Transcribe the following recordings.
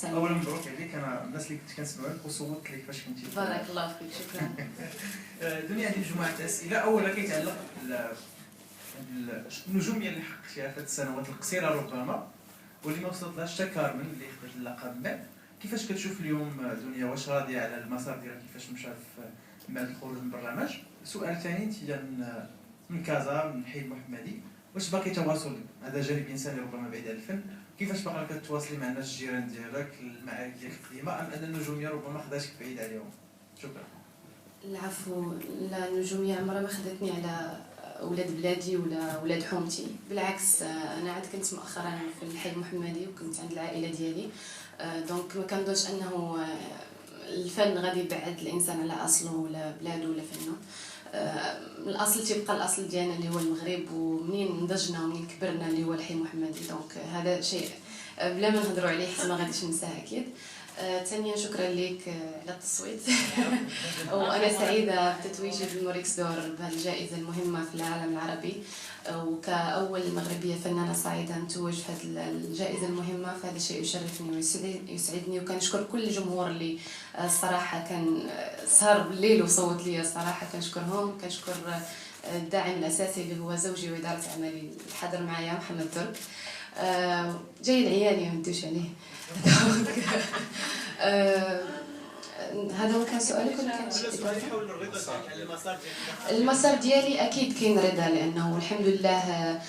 اولا مبروك عليك. انا الناس اللي كنت كنسمعوك وصوتت لك فاش كنتي. بارك الله فيك، شكرا. دنيا عندي مجموعه اسئله. اولا كيتعلق بالنجوميه اللي حققتيها في هذه السنوات القصيره ربما واللي ما وصلتلاش حتى كارمن اللي خدت اللقب من. كيفاش كتشوف اليوم دنيا؟ واش راضيه على المسار ديالها كيفاش مشى من بعد الخروج من البرنامج؟ سؤال ثاني، انت من كازا، من حي المحمدي، واش باقي تواصل؟ هذا جانب انساني ربما بعيد عن الفن. كيفاش باقي كتواصلي مع الناس الجيران ديالك، المعارف ديالك القديمه، ام ان النجوميه ربما خداتك بعيد عليهم؟ شكرا. العفو. لا، النجوميه عمرها ما خدتني على ولاد بلادي ولا ولاد حومتي، بالعكس. انا عاد كنت مؤخرا في الحي المحمدي وكنت عند العائله ديالي، دونك ما كنظنش انه الفن غادي يبعد الانسان على اصله ولا بلاده ولا فنه. الاصل تيبقى الاصل ديالنا اللي هو المغرب، ومنين نضجنا ومنين كبرنا اللي هو الحي المحمدي، دونك هذا شيء بلا ما نهضروا عليه حتى ما غاديش ننساه اكيد. ثانيا شكرا لك على التصويت. وانا سعيده بتتويجي بالموريكس دور بهذه الجائزه المهمه في العالم العربي، وكأول مغربيه فنانه صاعده نتوج في هذه الجائزه المهمه، فهذا شيء يشرفني ويسعدني. وكنشكر كل الجمهور اللي الصراحه كان سهر بالليل وصوت لي، الصراحه كنشكرهم. كنشكر الداعم الاساسي اللي هو زوجي واداره اعمالي الحاضر معايا محمد ترك، جاي العيالي ما ندوش عليه. هذا هو كان سؤالك ولا كان حول الرضا على المسار ديالك؟ المسار ديالي اكيد كاين رضا، لانه الحمد لله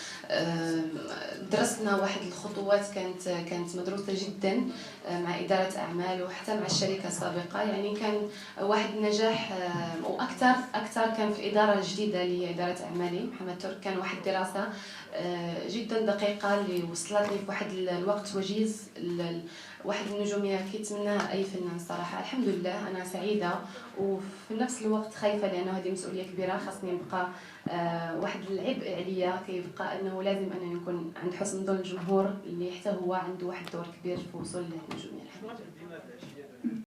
درسنا واحد الخطوات كانت مدروسه جدا مع اداره اعمال وحتى مع الشركه السابقه. يعني كان واحد النجاح، واكثر كان في اداره جديده اللي هي اداره اعمالي محمد ترك. كان واحد الدراسه جدا دقيقه اللي وصلتني في واحد الوقت وجيز، واحد النجوميه كيتمناها اي فنان صراحه. الحمد لله انا سعيده وفي نفس الوقت خايفه، لانه هذه مسؤوليه كبيره. خاصني نبقى واحد العبء عليا، كيبقى انه لازم انني نكون عند حسن ظن الجمهور اللي حتى هو عنده واحد الدور كبير في وصول للنجوميه. الحمد لله.